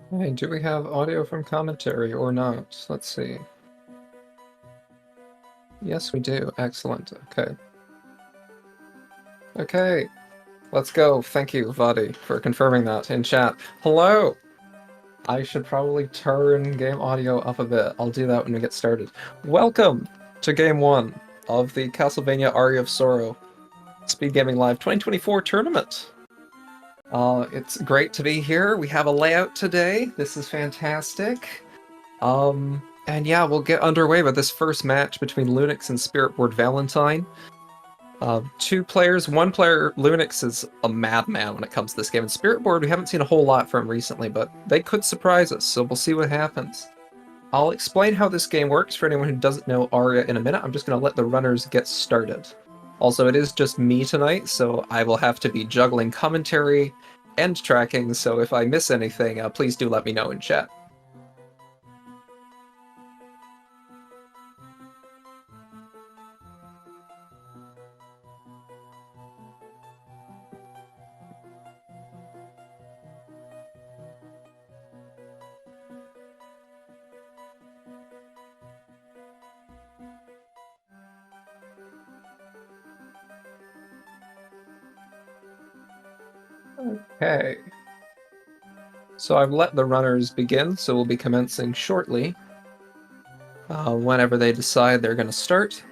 Hey, do we have audio from commentary or not? Let's see. Yes, we do. Excellent. Okay. Okay. Let's go. Thank you, Vadi, for confirming that in chat. Hello! I should probably turn game audio up a bit. I'll do that when we get started. Welcome to Game 1 of the Castlevania Aria of Sorrow Speedgaming Live 2024 tournament. It's great to be here. We have a layout today. This is fantastic. And yeah, we'll get underway with this first match between Lunix and spiritboardvalentine. 2 players. 1 player, Lunix, is a madman when it comes to this game. And spiritboard, we haven't seen a whole lot from recently, but they could surprise us, so we'll see what happens. I'll explain how this game works for anyone who doesn't know Aria in a minute. I'm just going to let the runners get started. Also, it is just me tonight, so I will have to be juggling commentary and tracking, so if I miss anything, please do let me know in chat. Okay. So I've let the runners begin, so we'll be commencing shortly. Whenever they decide they're going to start.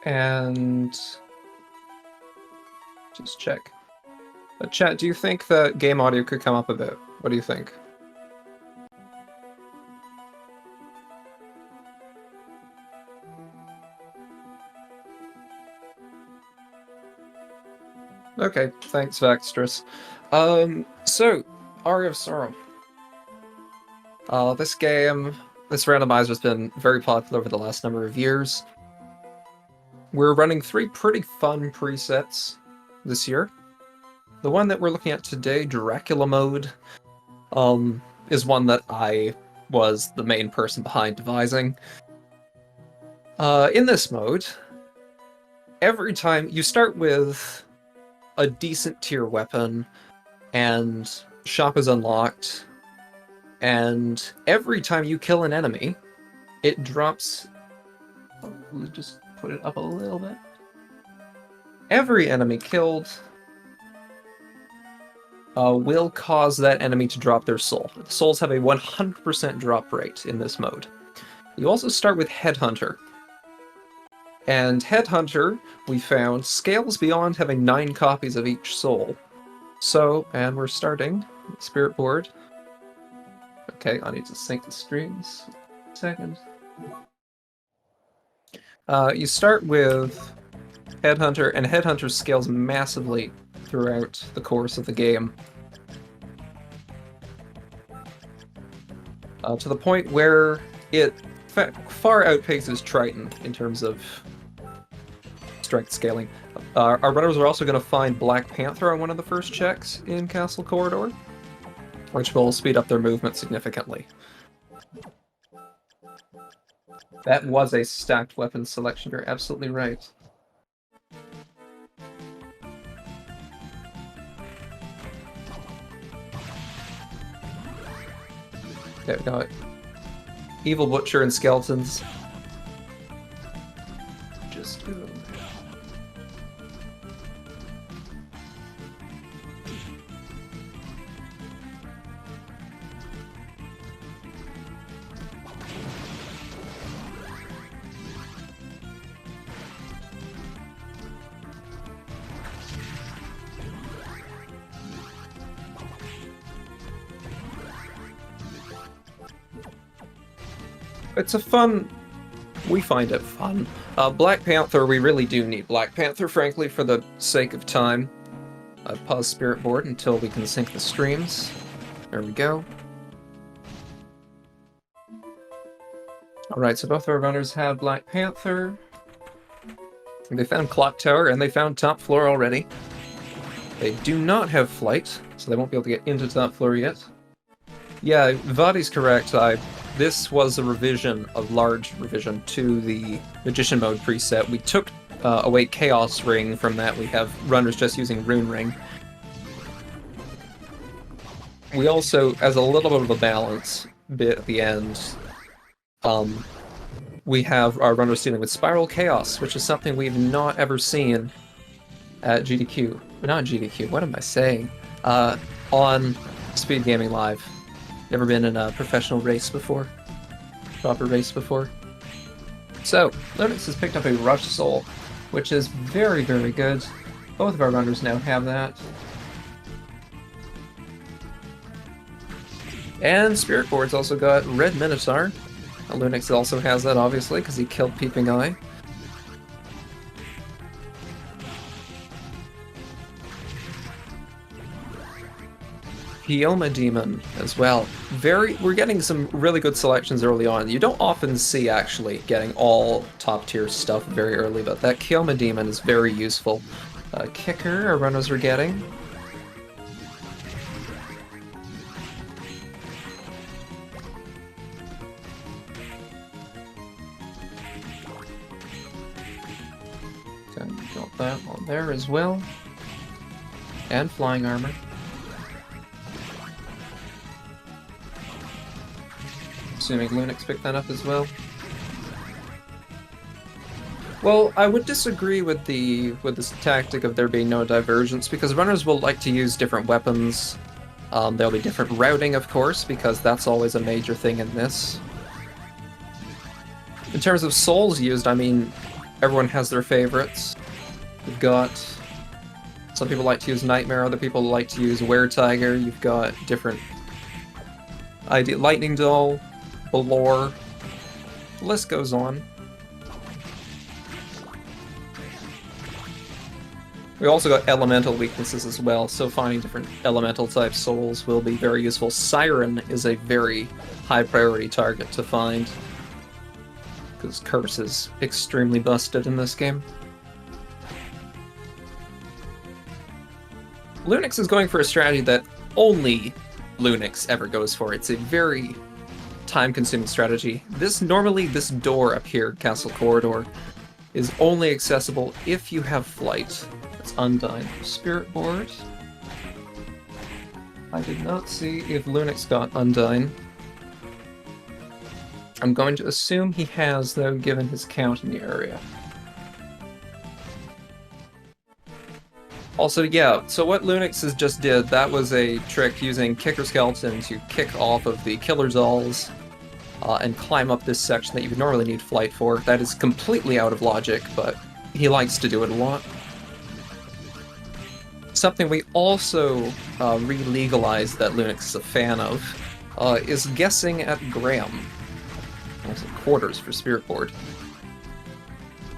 And just check. Chat, do you think that game audio could come up a bit? What do you think? Okay, thanks, Vextress. So, Aria of Sorrow. This randomizer has been very popular over the last number of years. We're running 3 pretty fun presets this year. The one that we're looking at today, Dracula mode, is one that I was the main person behind devising. In this mode, every time you start with a decent tier weapon, and shop is unlocked, and every time you kill an enemy, it drops... Let's just put it up a little bit. Every enemy killed will cause that enemy to drop their soul. Souls have a 100% drop rate in this mode. You also start with Headhunter. And Headhunter, we found, scales beyond having 9 copies of each soul. So, and we're starting Spirit Board. Okay, I need to sync the streams. Second. You start with Headhunter, and Headhunter scales massively throughout the course of the game. To the point where it far outpaces Triton in terms of strength scaling. Our runners are also going to find Black Panther on one of the first checks in Castle Corridor, which will speed up their movement significantly. That was a stacked weapon selection, you're absolutely right. There we go. Evil Butcher and Skeletons. Just go. It's a fun... We find it fun. Black Panther, we really do need Black Panther, frankly, for the sake of time. I've paused Spirit Board until we can sync the streams. There we go. Alright, so both our runners have Black Panther. They found Clock Tower, and they found Top Floor already. They do not have Flight, so they won't be able to get into Top Floor yet. Yeah, Vadi's correct. this was a revision, a large revision, to the Magician Mode preset. We took away Chaos Ring from that. We have runners just using Rune Ring. We also, as a little bit of a balance bit at the end, we have our runners dealing with Spiral Chaos, which is something we've not ever seen at GDQ. Not GDQ, what am I saying? On Speedgaming Live. Never been in a professional race before. Proper race before. So, Lunix has picked up a Rush Soul, which is very, very good. Both of our runners now have that. And Spirit Board's also got Red Minotaur. Lunix also has that, obviously, because he killed Peeping Eye. Pioma Demon as well. We're getting some really good selections early on. You don't often see, actually, getting all top-tier stuff very early, but that Kioma Demon is very useful. Kicker, our runners are getting. Got that on there as well. And Flying Armor. Assuming Lunix picked that up as well. Well, I would disagree with this tactic of there being no divergence, because runners will like to use different weapons. There'll be different routing, of course, because that's always a major thing in this. In terms of souls used, I mean, everyone has their favorites. You've got... some people like to use Nightmare, other people like to use Were-Tiger. You've got different... Lightning Doll, Balor, the list goes on. We also got elemental weaknesses as well, so finding different elemental type souls will be very useful. Siren is a very high priority target to find, because Curse is extremely busted in this game. Lunix is going for a strategy that only Lunix ever goes for. It's a very time-consuming strategy. This door up here, Castle Corridor, is only accessible if you have flight. That's Undyne. Spirit Board. I did not see if Lunix got Undyne. I'm going to assume he has, though, given his count in the area. Also, yeah, so what Lunix just did, that was a trick using Kicker Skeleton to kick off of the Killer Dolls and climb up this section that you would normally need flight for. That is completely out of logic, but he likes to do it a lot. Something we also re-legalized that Lunix is a fan of is guessing at Graham. Also quarters for Spirit Board.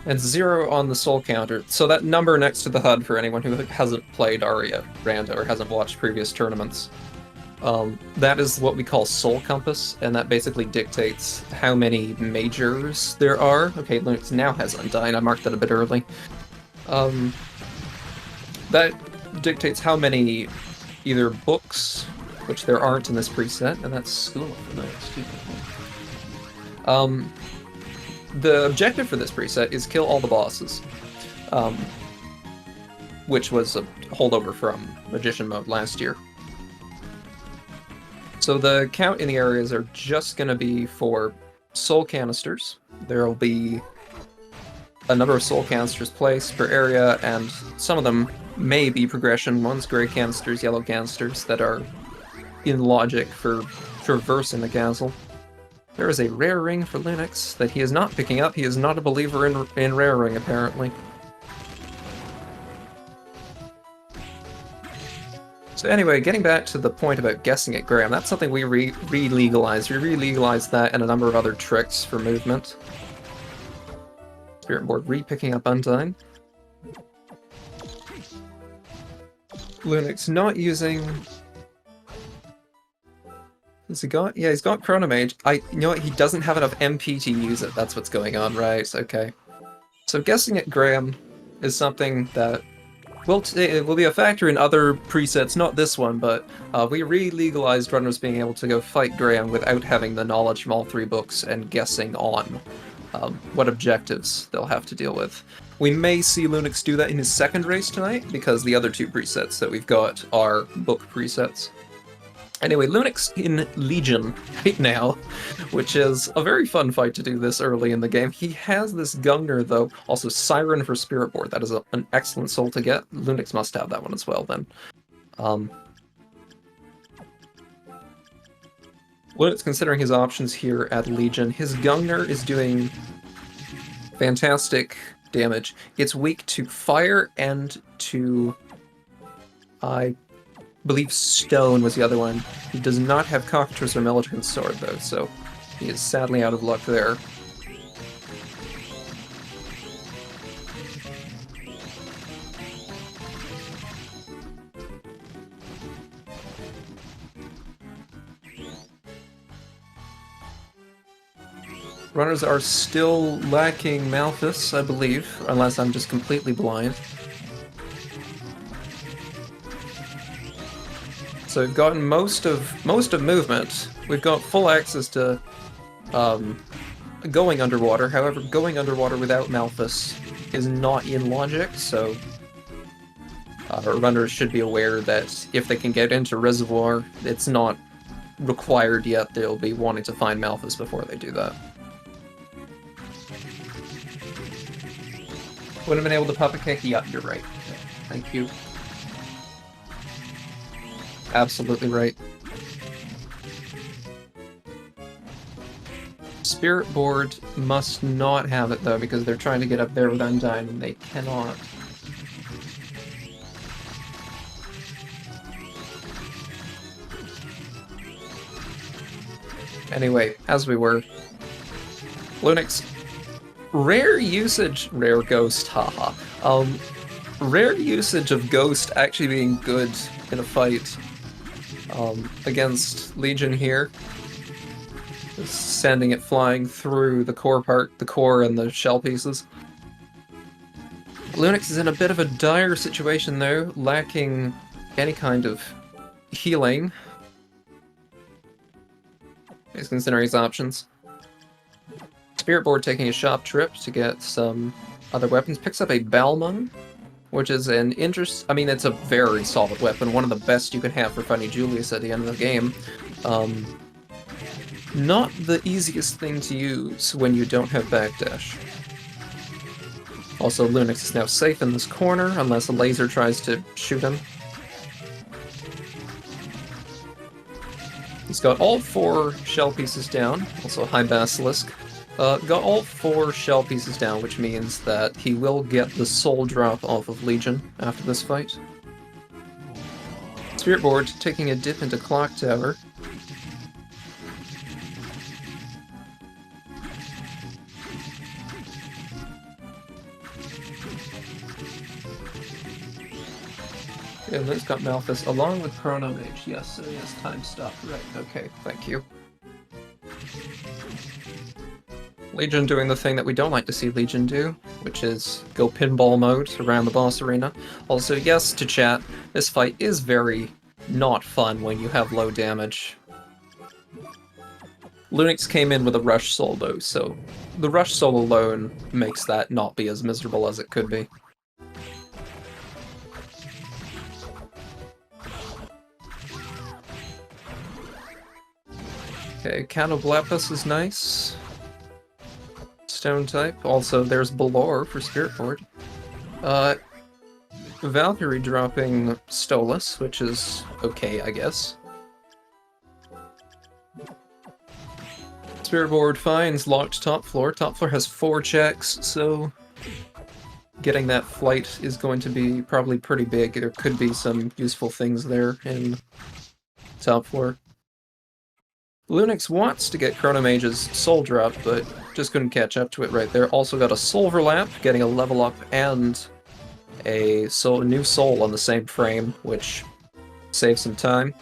And 0 on the soul counter. So that number next to the HUD for anyone who hasn't played Aria Randa or hasn't watched previous tournaments. That is what we call Soul Compass, and that basically dictates how many majors there are. Okay, Lunix now has Undyne, I marked that a bit early. That dictates how many either books, which there aren't in this preset, and that's School of the Night. The objective for this preset is kill all the bosses, which was a holdover from Magician Mode last year. So the count in the areas are just going to be for soul canisters. There will be a number of soul canisters placed per area, and some of them may be progression ones, gray canisters, yellow canisters, that are in logic for traversing the castle. There is a rare ring for Lunix that he is not picking up. He is not a believer in rare ring, apparently. So anyway, getting back to the point about guessing at Graham, that's something we re-legalized. We re-legalized that and a number of other tricks for movement. Spirit Board re-picking up Undyne. Lunix not using... Has he got? Yeah, he's got Chronomage. You know what? He doesn't have enough MP to use it. That's what's going on, right? Okay. So guessing at Graham is something that it will be a factor in other presets, not this one, but we re-legalized runners being able to go fight Graham without having the knowledge from all 3 books and guessing on what objectives they'll have to deal with. We may see Lunix do that in his second race tonight, because the other 2 presets that we've got are book presets. Anyway, Lunix in Legion right now, which is a very fun fight to do this early in the game. He has this Gungnir, though, also Siren for Spirit Board. That is an excellent soul to get. Lunix must have that one as well, then. Lunix, considering his options here at Legion, his Gungnir is doing fantastic damage. It's weak to fire and to... I believe stone was the other one. He does not have Cockatrice or Militant's Sword, though, so he is sadly out of luck there. Runners are still lacking Malthus, I believe, unless I'm just completely blind. So we've gotten most of movement. We've got full access to going underwater. However, going underwater without Malthus is not in logic, so runners should be aware that if they can get into Reservoir, it's not required yet. They'll be wanting to find Malthus before they do that. Would have been able to puppet kick? Yeah, you're right. Thank you. Absolutely right. Spirit Board must not have it, though, because they're trying to get up there with Undyne, and they cannot. Anyway, as we were, Lunix, rare Ghost, haha. Rare usage of Ghost actually being good in a fight against Legion here. Just sending it flying through the core and the shell pieces. Lunix is in a bit of a dire situation though, lacking any kind of healing. He's considering his options. Spirit Board taking a shop trip to get some other weapons. Picks up a Balmung, which is an it's a very solid weapon, one of the best you can have for fighting Julius at the end of the game. Not the easiest thing to use when you don't have backdash. Also, Lunix is now safe in this corner, unless a laser tries to shoot him. He's got all 4 shell pieces down, also High Basilisk. Got all 4 shell pieces down, which means that he will get the soul drop off of Legion after this fight. Spirit Board taking a dip into Clock Tower. Yeah, Lunix got Malthus along with Chrono Mage. Yes, so yes, time stop. Right, okay, thank you. Legion doing the thing that we don't like to see Legion do, which is go pinball mode around the boss arena. Also, yes, to chat, this fight is very not fun when you have low damage. Lunix came in with a Rush Soul though, so the Rush Soul alone makes that not be as miserable as it could be. Okay, Canoblepus is nice. Stone type. Also, there's Balor for Spirit Board. Valkyrie dropping Stolas, which is okay, I guess. Spirit Board finds locked top floor. Top floor has 4 checks, so getting that flight is going to be probably pretty big. There could be some useful things there in top floor. Lunix wants to get Chrono Mage's soul drop, but just couldn't catch up to it right there. Also got a Solverlap, getting a level up and a new soul on the same frame, which saves some time.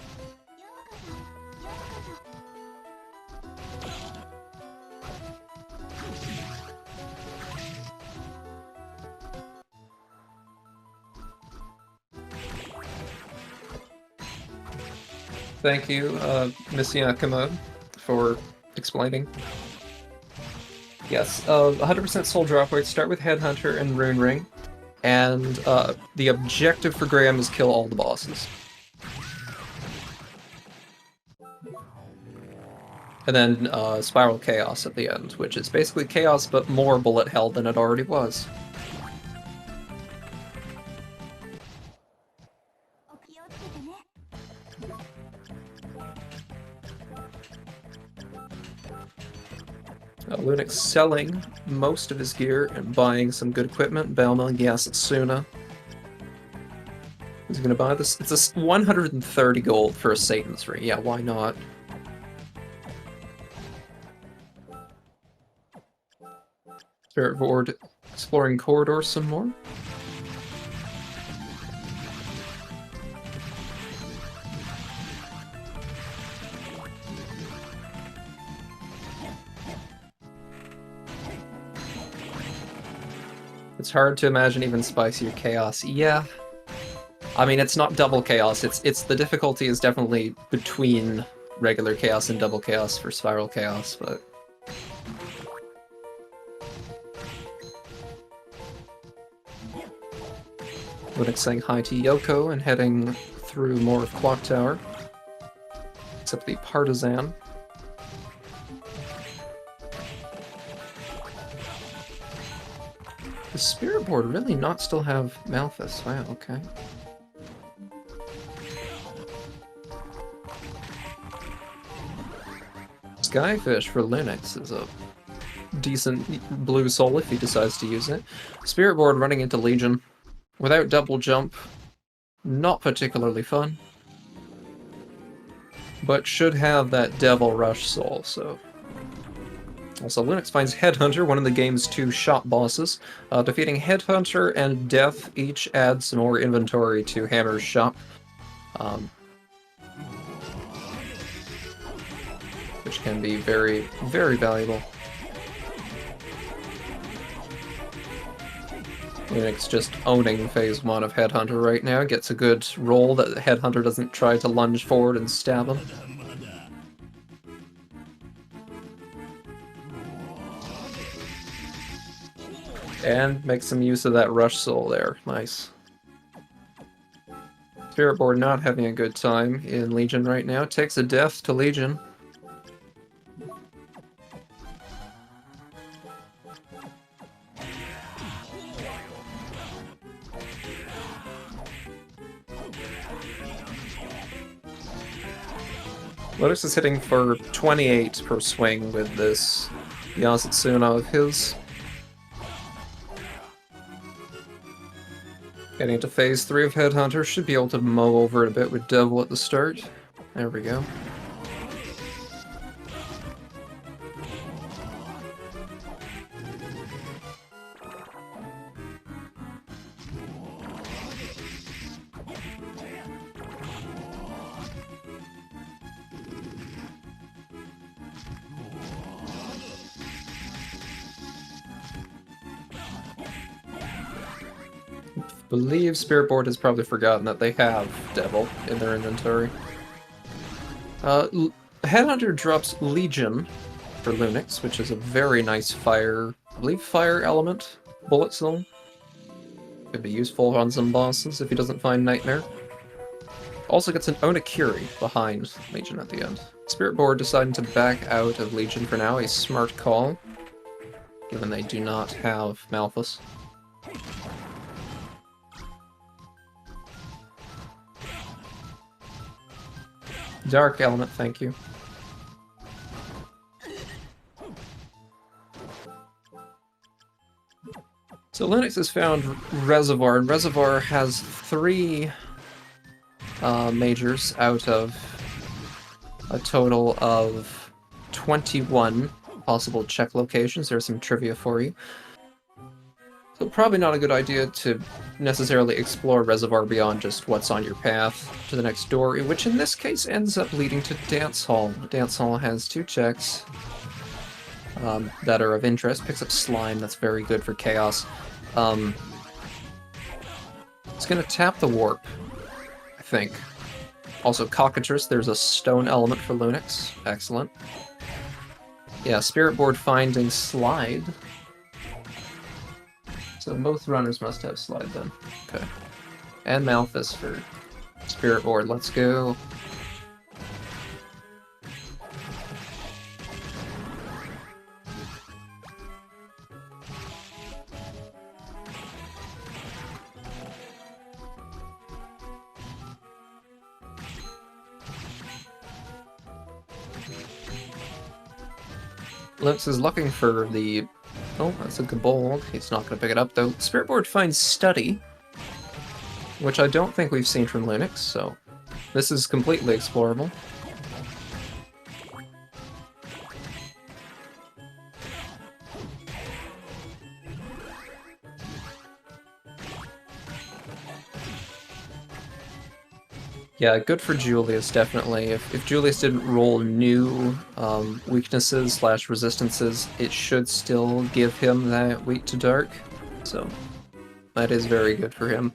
Thank you, Miss Yakima, for explaining. Yes, 100% soul drop rate. Start with Headhunter and Rune Ring, and the objective for Graham is kill all the bosses. And then Spiral Chaos at the end, which is basically Chaos but more bullet hell than it already was. Lunix selling most of his gear and buying some good equipment. Belma, Yasetsuna. He's gonna buy this. It's a 130 gold for a Satan's Ring. Yeah, why not? Spirit Board exploring corridors some more. It's hard to imagine even spicier chaos. Yeah. I mean, it's not double chaos. It's the difficulty is definitely between regular chaos and double chaos for spiral chaos, but Lunix saying hi to Yoko and heading through more of Clock Tower. Except the Partisan. Does Spirit Board really not still have Malthus? Wow, okay. Skyfish for Lunix is a decent blue soul if he decides to use it. Spirit Board running into Legion. Without double jump, not particularly fun. But should have that Devil Rush soul, so... Also, Lunix finds Headhunter, one of the game's 2 shop bosses. Defeating Headhunter and Death each adds some more inventory to Hammer's shop. Which can be very, very valuable. Lunix just owning phase 1 of Headhunter right now. Gets a good roll that Headhunter doesn't try to lunge forward and stab him. And make some use of that Rush Soul there. Nice. Spirit Board not having a good time in Legion right now. Takes a death to Legion. Lotus is hitting for 28 per swing with this Yasetsuna of his. Getting into phase 3 of Headhunter, should be able to mow over it a bit with Devil at the start. There we go. I believe Spirit Board has probably forgotten that they have Devil in their inventory. Headhunter drops Legion for Lunix, which is a very nice fire, I believe fire element bullet zone. Could be useful on some bosses if he doesn't find Nightmare. Also gets an Onakiri behind Legion at the end. Spirit Board deciding to back out of Legion for now, a smart call, given they do not have Malthus. Dark element, thank you. So Lunix has found Reservoir, and Reservoir has 3 majors out of a total of 21 possible check locations. There's some trivia for you. So probably not a good idea to necessarily explore Reservoir beyond just what's on your path to the next door, which in this case ends up leading to Dance Hall. Dance Hall has 2 checks that are of interest. Picks up Slime, that's very good for Chaos. It's going to tap the Warp, I think. Also, Cockatrice, there's a stone element for Lunix. Excellent. Yeah, Spirit Board finding Slide. So both runners must have Slide then. Okay. And Malthus for Spirit Board. Let's go. Lunix is looking for the... Oh, that's a Gabold. He's not going to pick it up, though. Spirit Board finds Study, which I don't think we've seen from Lunix, so this is completely explorable. Yeah, good for Julius, definitely. If Julius didn't roll new weaknesses slash resistances, it should still give him that weak to dark. So that is very good for him.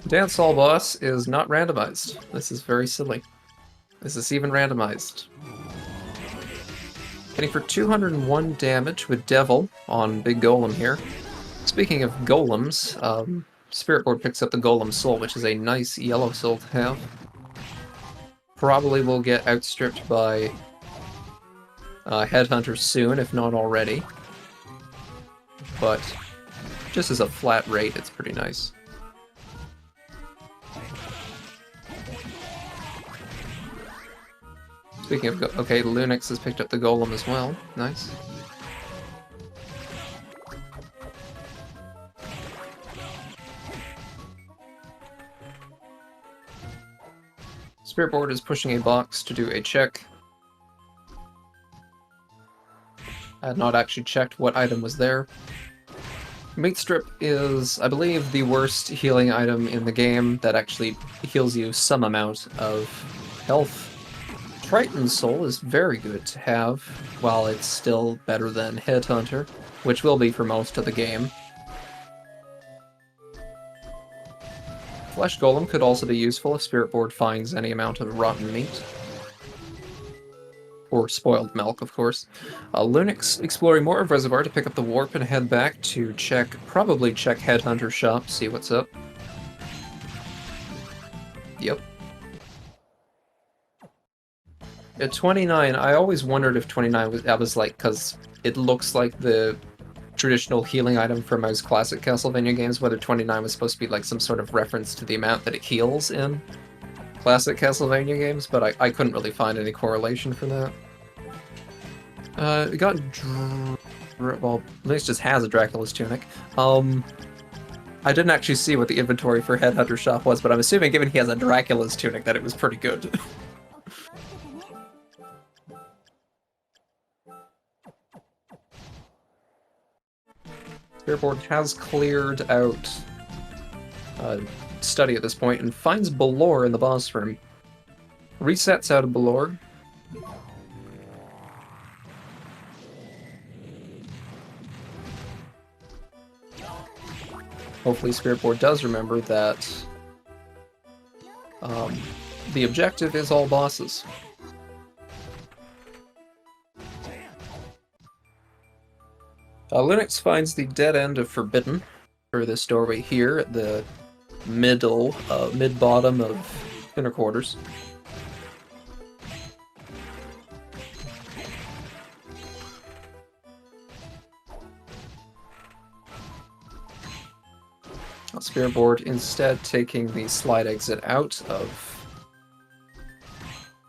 Dance Hall boss is not randomized. This is very silly. Is this even randomized? Hitting for 201 damage with Devil on Big Golem here. Speaking of golems, Spirit Board picks up the Golem Soul, which is a nice yellow soul to have. Probably will get outstripped by Headhunter soon, if not already. But just as a flat rate, it's pretty nice. Speaking of okay, Lunix has picked up the Golem as well. Nice. Spirit Board is pushing a box to do a check. I had not actually checked what item was there. Meat Strip is, I believe, the worst healing item in the game that actually heals you some amount of health. Triton's Soul is very good to have, while it's still better than Headhunter, which will be for most of the game. Flesh Golem could also be useful if Spirit Board finds any amount of rotten meat. Or spoiled milk, of course. Lunix exploring more of Reservoir to pick up the Warp and head back to probably check Headhunter's shop, see what's up. Yep. At 29, I always wondered if 29 was like, because it looks like the traditional healing item from most classic Castlevania games, whether 29 was supposed to be like some sort of reference to the amount that it heals in classic Castlevania games, but I couldn't really find any correlation for that. We got... well, Lunix just has a Dracula's Tunic. I didn't actually see what the inventory for Headhunter's shop was, but I'm assuming given he has a Dracula's Tunic that it was pretty good. Spirit Board has cleared out Study at this point and finds Balor in the boss room. Resets out of Balor. Hopefully Spirit Board does remember that the objective is all bosses. Lunix finds the dead end of Forbidden for this doorway here at the mid-bottom of inner quarters. Spirit Board instead taking the slide exit out of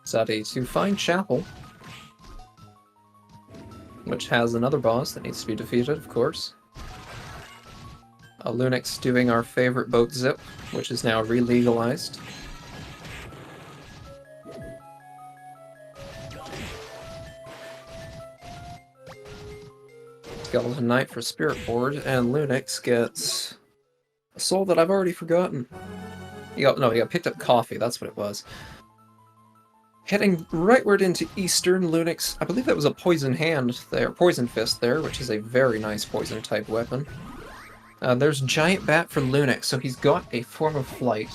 Zadi to find Chapel, which has another boss that needs to be defeated, of course. Lunix doing our favorite boat zip, which is now re-legalized. Skeleton Knight for Spirit Board, and Lunix gets a soul that I've already forgotten. He got picked up coffee, that's what it was. Heading rightward into Eastern, Lunix, I believe that was a Poison Hand there, Poison Fist there, which is a very nice poison type weapon. There's Giant Bat for Lunix, so he's got a form of flight.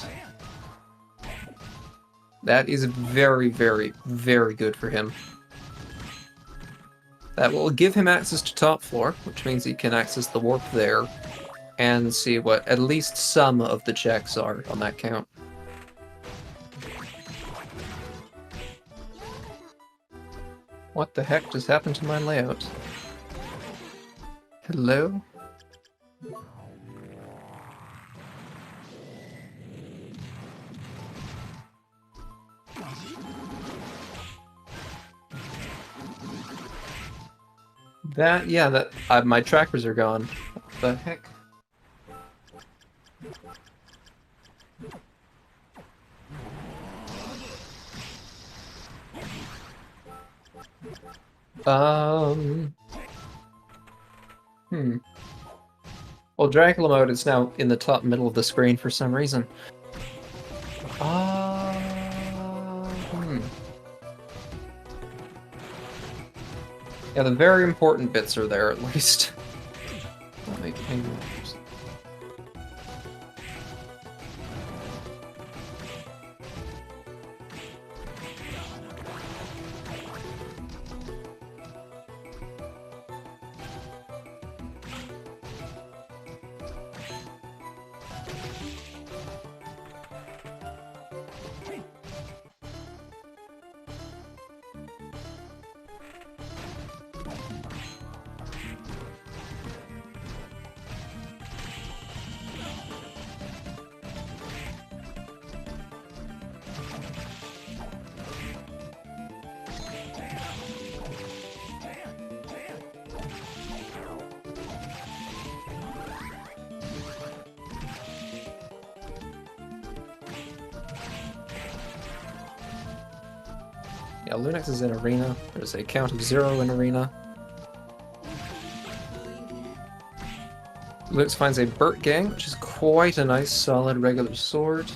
That is very, very, very good for him. That will give him access to top floor, which means he can access the warp there, and see what at least some of the checks are on that count. What the heck just happened to my layout? Hello? My trackers are gone. What the heck? Well, Dracula mode is now in the top middle of the screen for some reason. Yeah, the very important bits are there, at least. Let me hang on. Yeah, Lunix is in Arena. There's a count of 0 in Arena. Lunix finds a Burt Gang, which is quite a nice, solid, regular sword.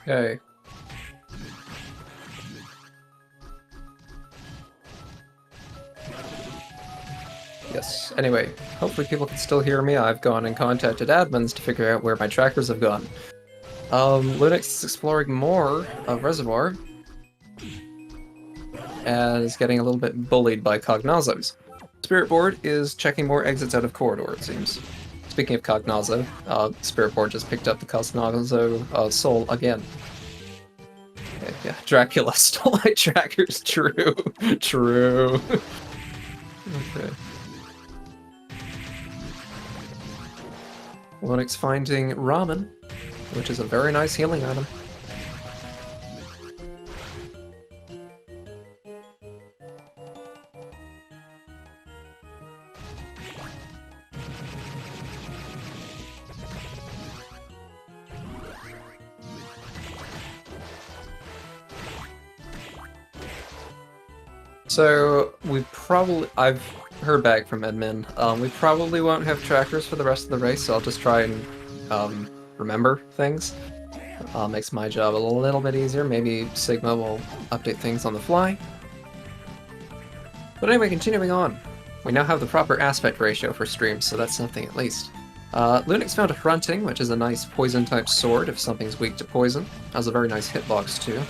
Okay. Yes, anyway, hopefully people can still hear me. I've gone and contacted admins to figure out where my trackers have gone. Lunix is exploring more of Reservoir, and is getting a little bit bullied by Cognazos. Spiritboard is checking more exits out of Corridor, it seems. Speaking of Cognazo, Spiritboard just picked up the Cognazo soul again. Okay, yeah, Dracula stole my trackers, true. True. Okay. Lunix finding Ramen, which is a very nice healing item. So, I've heard back from admin, we probably won't have trackers for the rest of the race, so I'll just try and remember things. Makes my job a little bit easier. Maybe Sigma will update things on the fly. But anyway, continuing on. We now have the proper aspect ratio for streams, so that's something at least. Lunix found a Hrunting, which is a nice poison-type sword if something's weak to poison. Has a very nice hitbox, too.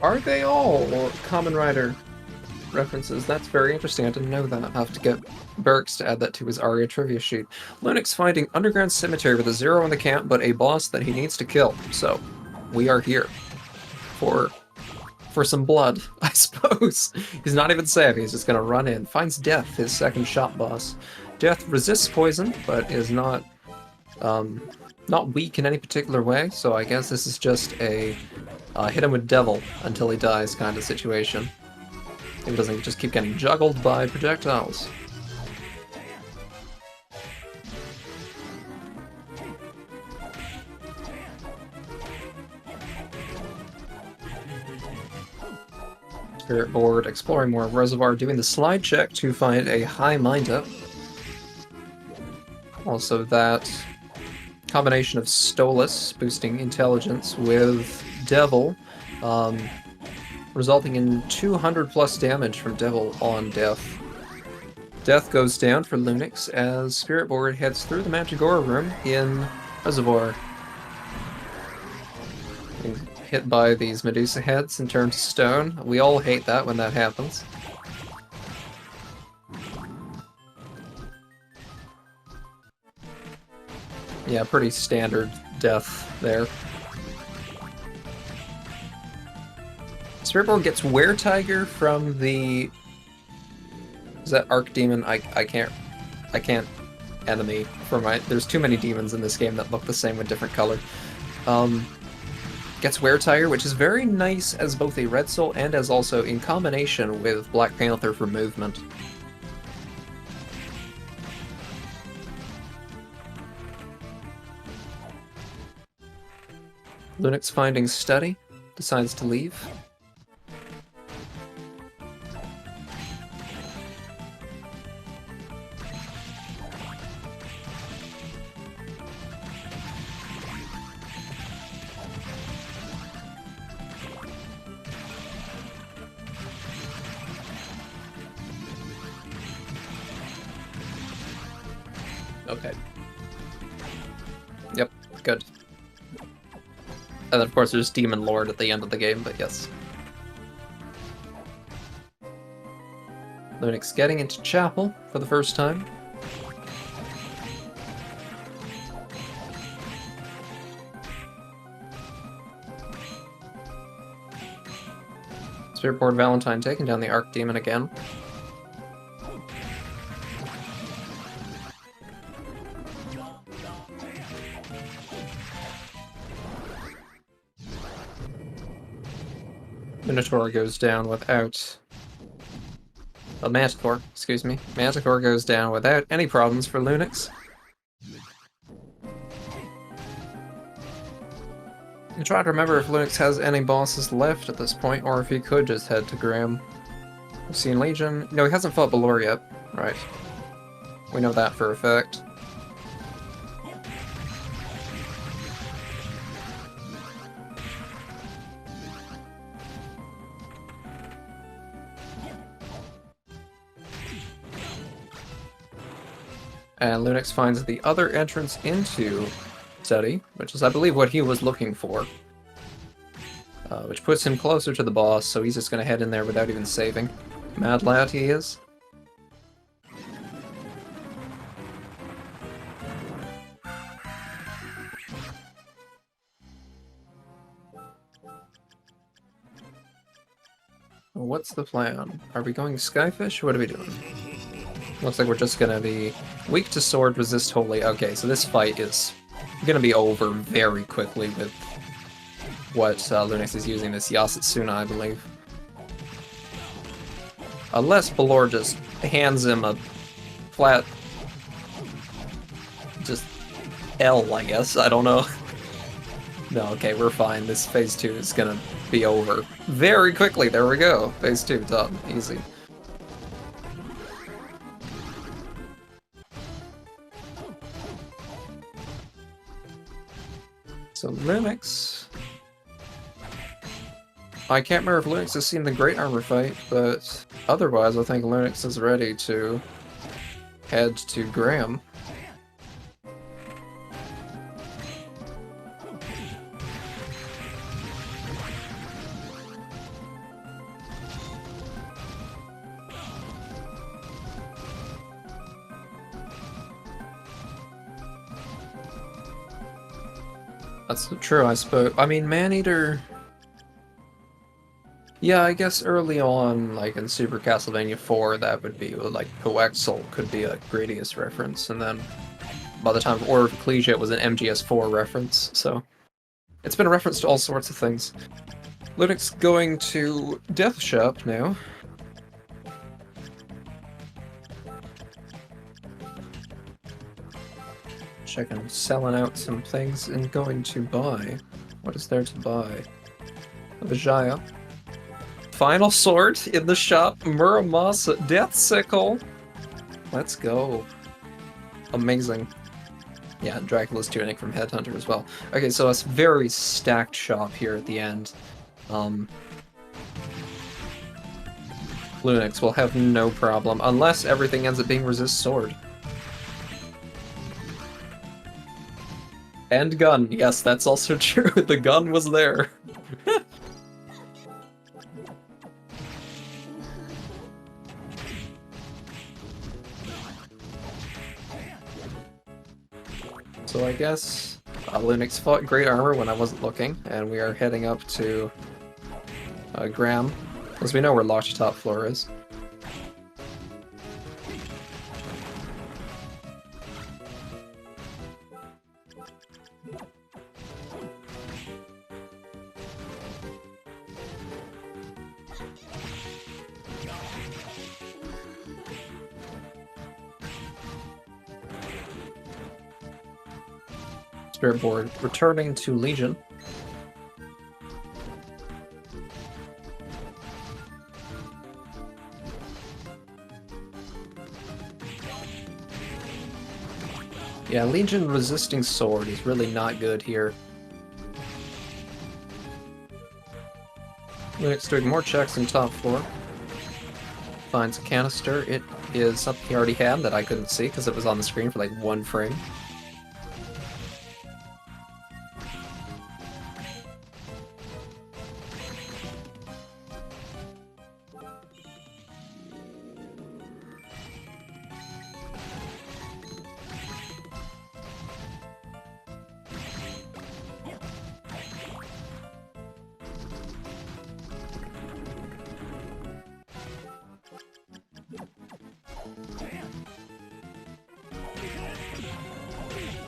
Are they all Kamen Rider references? That's very interesting. I didn't know that. I'll have to get Burks to add that to his Aria trivia sheet. Lunix finding underground cemetery with a 0 in the camp, but a boss that he needs to kill. So, we are here for some blood, I suppose. He's not even saving, he's just gonna run in. Finds Death, his second shop boss. Death resists poison, but is not weak in any particular way, so I guess this is just a hit him with Devil until he dies kind of situation. He doesn't just keep getting juggled by projectiles. Spirit board, exploring more reservoir, doing the slide check to find a high mind-up. Also that combination of Stolas, boosting intelligence, with Devil, resulting in 200 plus damage from Devil on Death. Death goes down for Lunix as Spirit board heads through the Mantigora room in Reservoir. Hit by these Medusa heads and turned to stone. We all hate that when that happens. Yeah, pretty standard death there. Spiritboard gets Were-Tiger from the... Is that Archdemon? I can't enemy for my... There's too many demons in this game that look the same with different color. Gets Were-Tiger, which is very nice as both a Red Soul and as also in combination with Black Panther for movement. Lunix finding Study, decides to leave. Okay. Yep, good. And then of course there's Demon Lord at the end of the game, but yes. Lunix getting into Chapel for the first time. Spiritboard Valentine taking down the Archdemon again. Minotaur goes down without... Manticore, excuse me. Manticore goes down without any problems for Lunix. I'm trying to remember if Lunix has any bosses left at this point, or if he could just head to Graham. We've seen Legion. No, he hasn't fought Balor yet. Right. We know that for a fact. And Lunix finds the other entrance into Study, which is, I believe, what he was looking for. Which puts him closer to the boss, so he's just going to head in there without even saving. Mad lad he is. What's the plan? Are we going Skyfish? What are we doing? Looks like we're just gonna be weak to sword, resist holy. Okay, so this fight is gonna be over very quickly with what Lunix is using, this Yasutsuna, I believe. Unless Balor just hands him a flat... just L, I guess, I don't know. No, okay, we're fine. This phase 2 is gonna be over very quickly. There we go. Phase 2 done. Easy. So Lunix... I can't remember if Lunix has seen the Great Armor fight, but otherwise I think Lunix is ready to head to Graham. That's true, I suppose. I mean, Maneater... Yeah, I guess early on, like in Super Castlevania 4, that would be, like, Coaxel could be a Gradius reference, and then by the time of Order of Ecclesia, it was an MGS4 reference, so... It's been a reference to all sorts of things. Lunix going to Death Shop now. Checking, selling out some things and going to buy. What is there to buy? A Vijaya. Final Sword in the shop. Muramasa Death Sickle. Let's go. Amazing. Yeah, Dracula's Tunic from Headhunter as well. Okay, so it's a very stacked shop here at the end. Lunix will have no problem, unless everything ends up being Resist Sword. And gun. Yes, that's also true. The gun was there. So I guess Lunix fought Great Armor when I wasn't looking, and we are heading up to Graham, because we know where Locked Top Floor is. Spirit Board returning to Legion. Yeah, Legion resisting sword is really not good here. Lunix doing more checks in top floor. Finds a canister. It is something he already had that I couldn't see because it was on the screen for like 1 frame.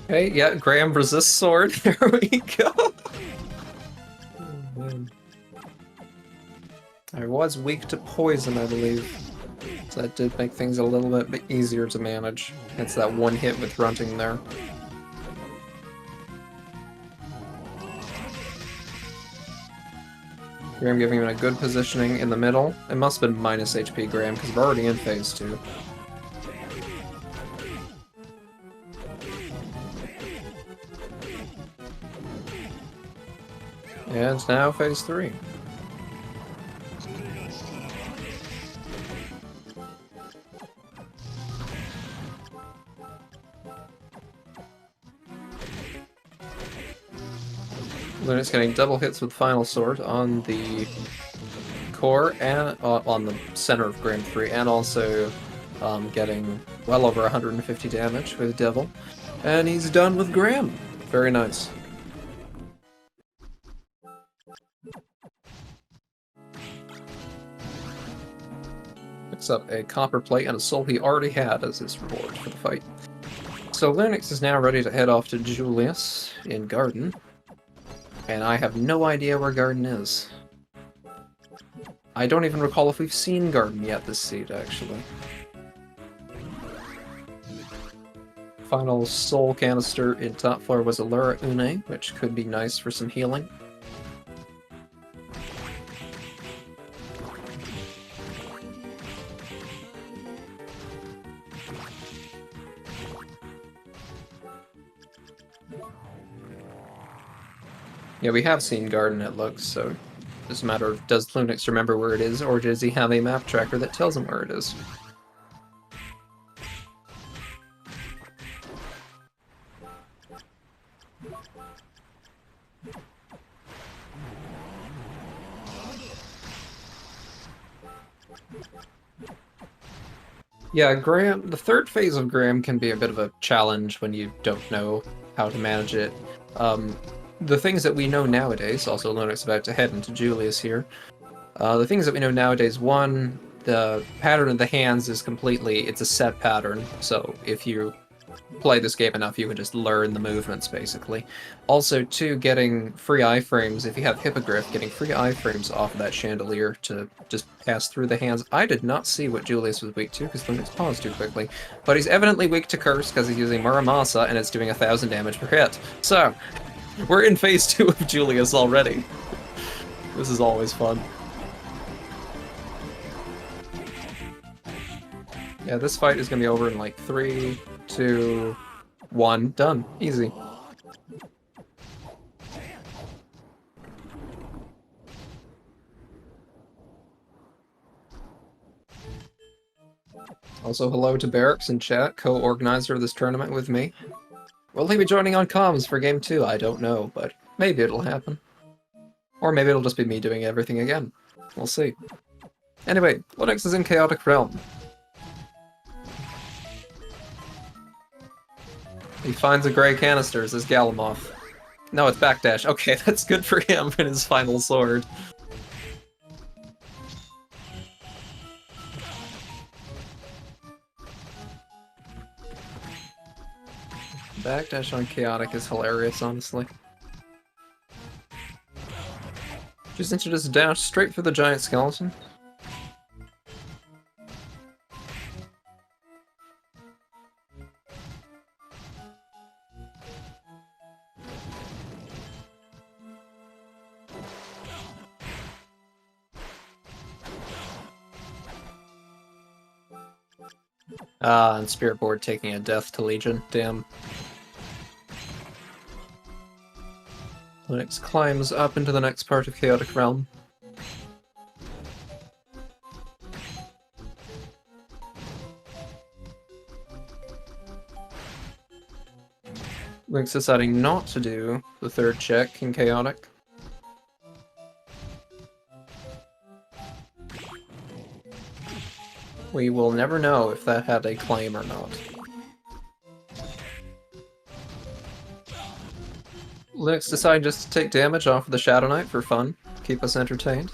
Okay, yeah, Graham resists sword. There we go. Oh, man. I was weak to poison, I believe. So that did make things a little bit easier to manage. It's that 1 hit with grunting there. Graham giving him a good positioning in the middle. It must have been minus HP Graham, because we're already in phase 2. And now phase 3. Lunix getting double hits with Final Sword on the core and on the center of Graham 3, and also getting well over 150 damage with Devil. And he's done with Graham. Very nice. Picks up a copper plate and a soul he already had as his reward for the fight. So Lunix is now ready to head off to Julius in Garden. And I have no idea where Garden is. I don't even recall if we've seen Garden yet this seed, actually. Final soul canister in top floor was Allura Une, which could be nice for some healing. Yeah, we have seen Garden, it looks, so it's a matter of, does Lunix remember where it is, or does he have a map tracker that tells him where it is? Yeah, Graham, the third phase of Graham can be a bit of a challenge when you don't know how to manage it. The things that we know nowadays, also Lunix about to head into Julius here, the things that we know nowadays, one, the pattern of the hands is it's a set pattern, so if you play this game enough, you can just learn the movements, basically. Also, two, getting free iframes, if you have Hippogriff, getting free iframes off of that chandelier to just pass through the hands. I did not see what Julius was weak to, because Lunix paused too quickly, but he's evidently weak to Curse, because he's using Muramasa, and it's doing 1,000 damage per hit. So, we're in phase 2 of Julius already. This is always fun. Yeah, this fight is going to be over in like 3, 2, 1. Done. Easy. Also, hello to Barracks in chat, co-organizer of this tournament with me. Will he be joining on comms for Game 2? I don't know, but maybe it'll happen. Or maybe it'll just be me doing everything again. We'll see. Anyway, Lunix is in Chaotic Realm. He finds a gray canister as his Galamoth. No, it's backdash. Okay, that's good for him in his final sword. Backdash on Chaotic is hilarious, honestly. Just introduce a dash straight for the giant skeleton. Ah, and Spirit Board taking a death to Legion. Damn. Lunix climbs up into the next part of Chaotic Realm. Lunix deciding not to do the third check in Chaotic. We will never know if that had a claim or not. Lunix decided just to take damage off of the Shadow Knight for fun, keep us entertained.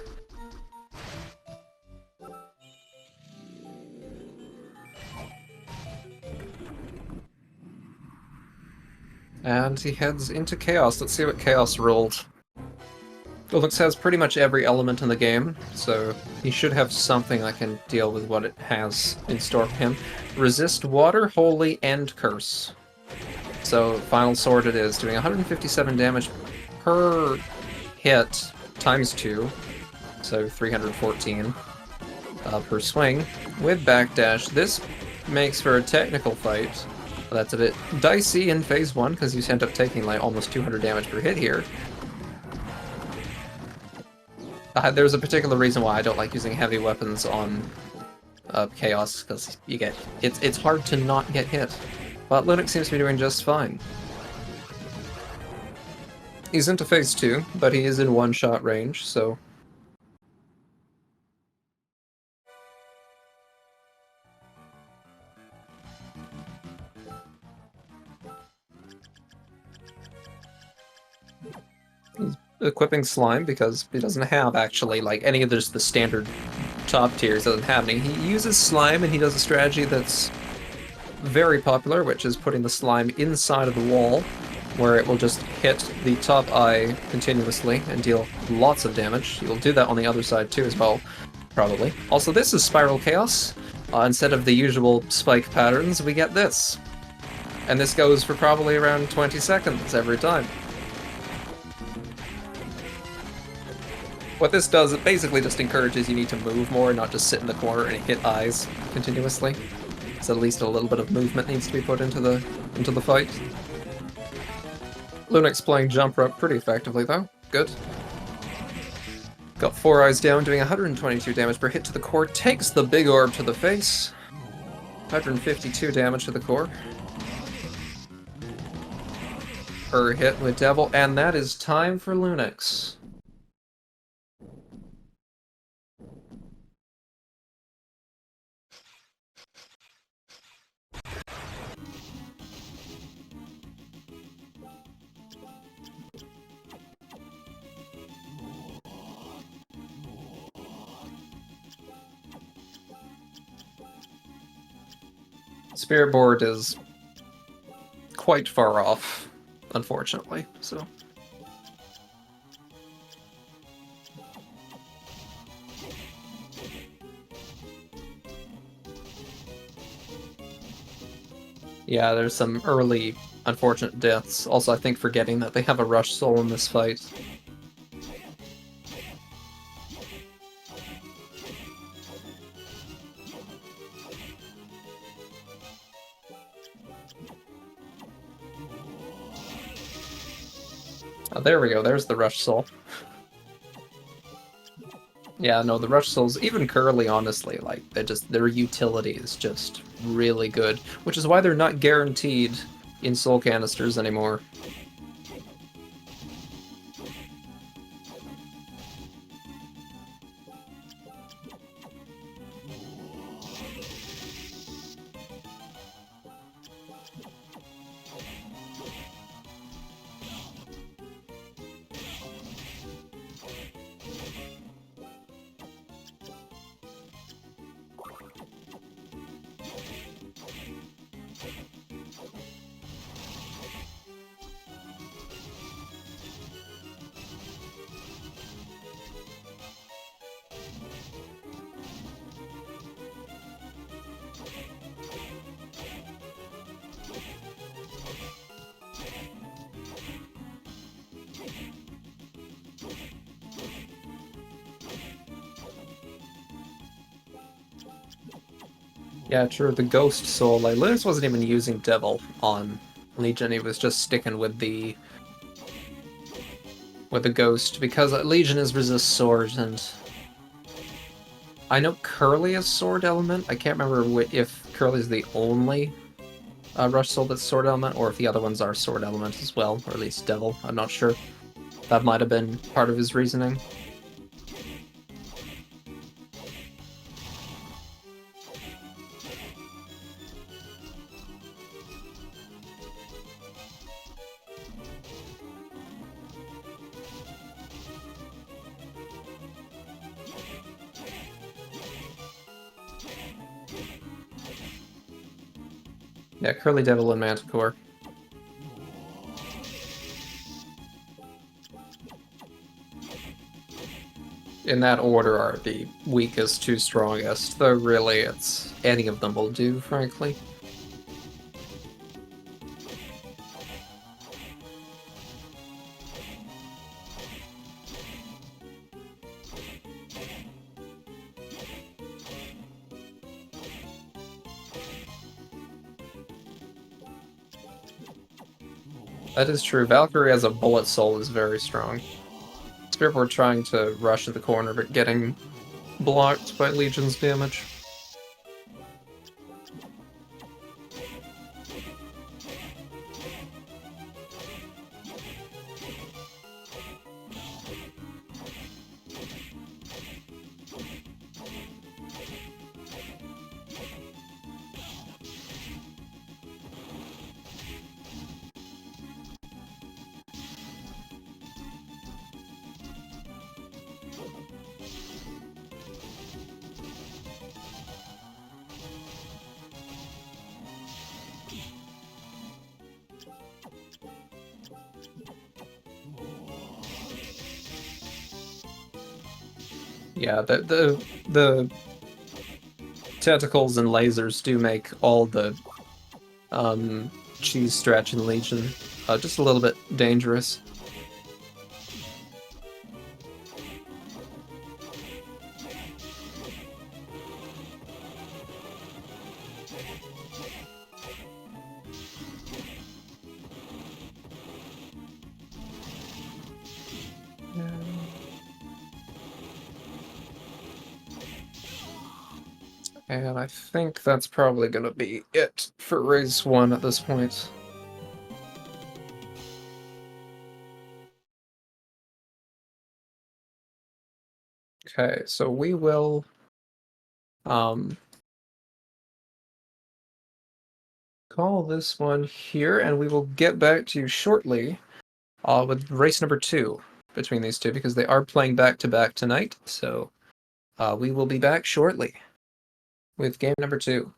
And he heads into Chaos. Let's see what Chaos rolled. Lunix has pretty much every element in the game, so he should have something that can deal with what it has in store for him. Resist Water, Holy, and Curse. So, Final Sword it is, doing 157 damage per hit, times 2, so 314 per swing. With Backdash, this makes for a technical fight. That's a bit dicey in phase 1, because you end up taking like almost 200 damage per hit here. There's a particular reason why I don't like using heavy weapons on Chaos, because you get it's hard to not get hit. But Lunix seems to be doing just fine. He's into phase 2, but he is in one-shot range, so... He's equipping Slime because he doesn't have, actually, like, any of the standard top tiers. Doesn't have any. He uses Slime, and he does a strategy that's very popular, which is putting the slime inside of the wall, where it will just hit the top eye continuously and deal lots of damage. You'll do that on the other side too as well, probably. Also, this is Spiral Chaos. Instead of the usual spike patterns, we get this. And this goes for probably around 20 seconds every time. What this does, it basically just encourages you need to move more, not just sit in the corner and hit eyes continuously. So at least a little bit of movement needs to be put into the fight. Lunix playing jump rope pretty effectively though. good. Got 4 eyes down, doing 122 damage per hit to the core. Takes the big orb to the face. 152 damage to the core. Per hit with Devil, and that is time for Lunix. Spirit board is quite far off, unfortunately, so... Yeah, there's some early unfortunate deaths. Also, I think forgetting that they have a rush soul in this fight. Oh, there we go, there's the rush soul. Yeah, no, the rush souls, even Curly, honestly, like, their utility is just really good, which is why they're not guaranteed in soul canisters anymore. Yeah, true, the Ghost Soul. Like, Linux wasn't even using Devil on Legion, he was just sticking with the Ghost, because Legion is resist Sword, and I know Curly is Sword Element. I can't remember if Curly's the only Rush Soul that's Sword Element, or if the other ones are Sword Element as well, or at least Devil, I'm not sure. That might have been part of his reasoning. Yeah, Curly Devil and Manticore. In that order are the weakest to strongest, though really it's any of them will do, frankly. That is true. Valkyrie as a bullet soul is very strong. Spiritboard trying to rush to the corner, but getting blocked by Legion's damage. Yeah, the tentacles and lasers do make all the cheese stretch in Legion just a little bit dangerous. And I think that's probably going to be it for race 1 at this point. Okay, so we will call this one here, and we will get back to you shortly with race number 2 between these two, because they are playing back-to-back tonight, so we will be back shortly with game number 2.